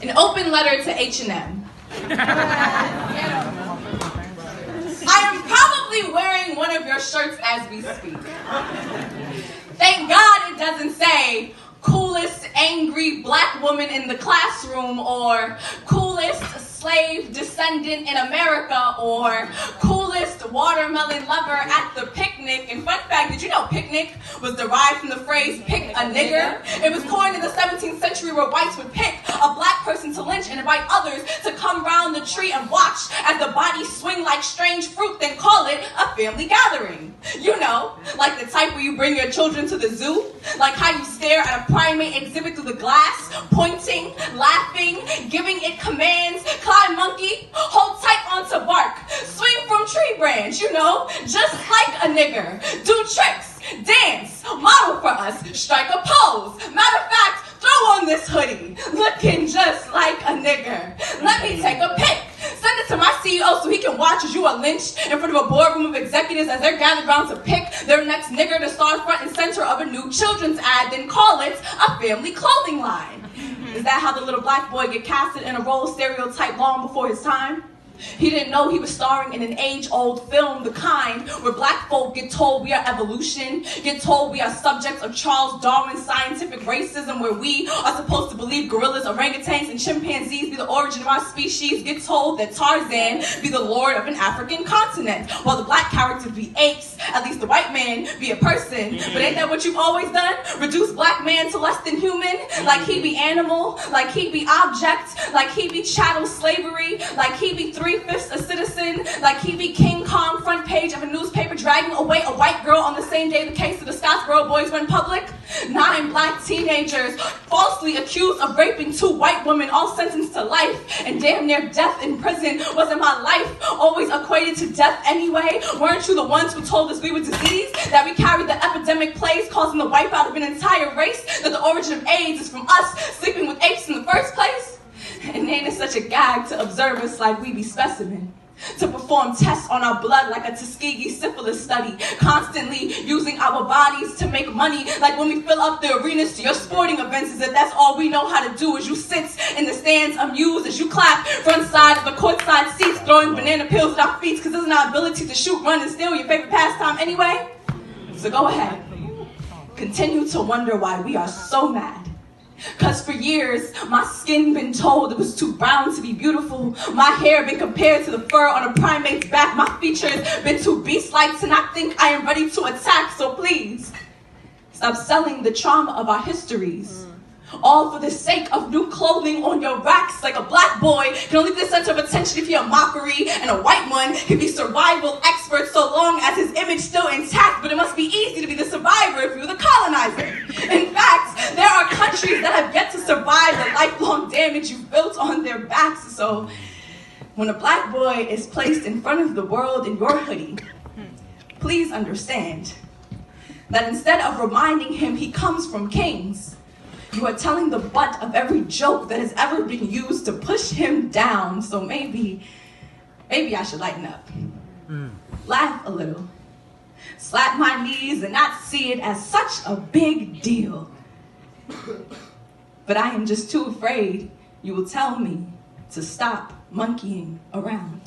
An open letter to H&M. I am probably wearing one of your shirts as we speak. Thank God it doesn't say coolest angry black woman in the classroom, or coolest slave descendant in America, or coolest watermelon lover at the picnic. And fun fact, did you know picnic was derived from the phrase pick a nigger? It was coined in the 17th century where whites would pick a black person to lynch and invite others to come round the tree and watch as the bodies swing like strange fruit, then call it a family gathering. You know, like the type where you bring your children to the zoo, like how you stare at a primate exhibit through the glass, pointing, laughing, giving it commands, climb monkey, hold tight onto bark, swing from tree branch, you know, just like a nigger, do tricks, dance, model for us, strike a pose. Matter of fact, throw on this hoodie, looking just like a nigger. Let me take a pic. Send it to my CEO so he can watch as you are lynched in front of a boardroom of executives as they're gathered around to pick their next nigger to star front and center of a new children's ad, then call it a family clothing line. Is that how the little black boy get casted in a role stereotyped long before his time? He didn't know he was starring in an age-old film, the kind where black folk get told we are evolution, get told we are subjects of Charles Darwin's scientific racism, where we are supposed to believe gorillas, orangutans, and chimpanzees be the origin of our species, get told that Tarzan be the lord of an African continent, while the black characters be apes, at least the white man be a person. But ain't that what you've always done? Reduce black man to less than human, like he be animal, like he be object, like he be chattel slavery, like he be 3/5 a citizen, like he be King Kong front page of a newspaper dragging away a white girl on the same day the case of the Scottsboro boys went public. 9 black teenagers falsely accused of raping 2 white women, all sentenced to life and damn near death in prison. Wasn't my life always equated to death anyway? Weren't you the ones who told us we were diseased, that we carried the epidemic plagues causing the wipeout of an entire race, that the origin of AIDS is from us sleeping with apes in the first place? And ain't it such a gag to observe us like we be specimen? To perform tests on our blood like a Tuskegee syphilis study, constantly using our bodies to make money, like when we fill up the arenas to your sporting events, is that that's all we know how to do, is you sit in the stands amused as you clap front side of the courtside seats, throwing banana peels at our feet, because isn't our ability to shoot, run, and steal your favorite pastime anyway? So go ahead, continue to wonder why we are so mad. Cause for years, my skin been told it was too brown to be beautiful. My hair been compared to the fur on a primate's back. My features been too beast-like to not think I am ready to attack. So please, stop selling the trauma of our histories. All for the sake of new clothing on your racks. Like a black boy can only be the center of attention if you're a mockery, and a white one can be survival expert so long as his image still intact. But it must be easy to be the survivor if you're the colonizer. In fact, there are countries that have yet to survive the lifelong damage you've built on their backs. So when a black boy is placed in front of the world in your hoodie, please understand that instead of reminding him he comes from kings, you are telling the butt of every joke that has ever been used to push him down. So maybe I should lighten up. Laugh a little. Slap my knees and not see it as such a big deal. But I am just too afraid you will tell me to stop monkeying around.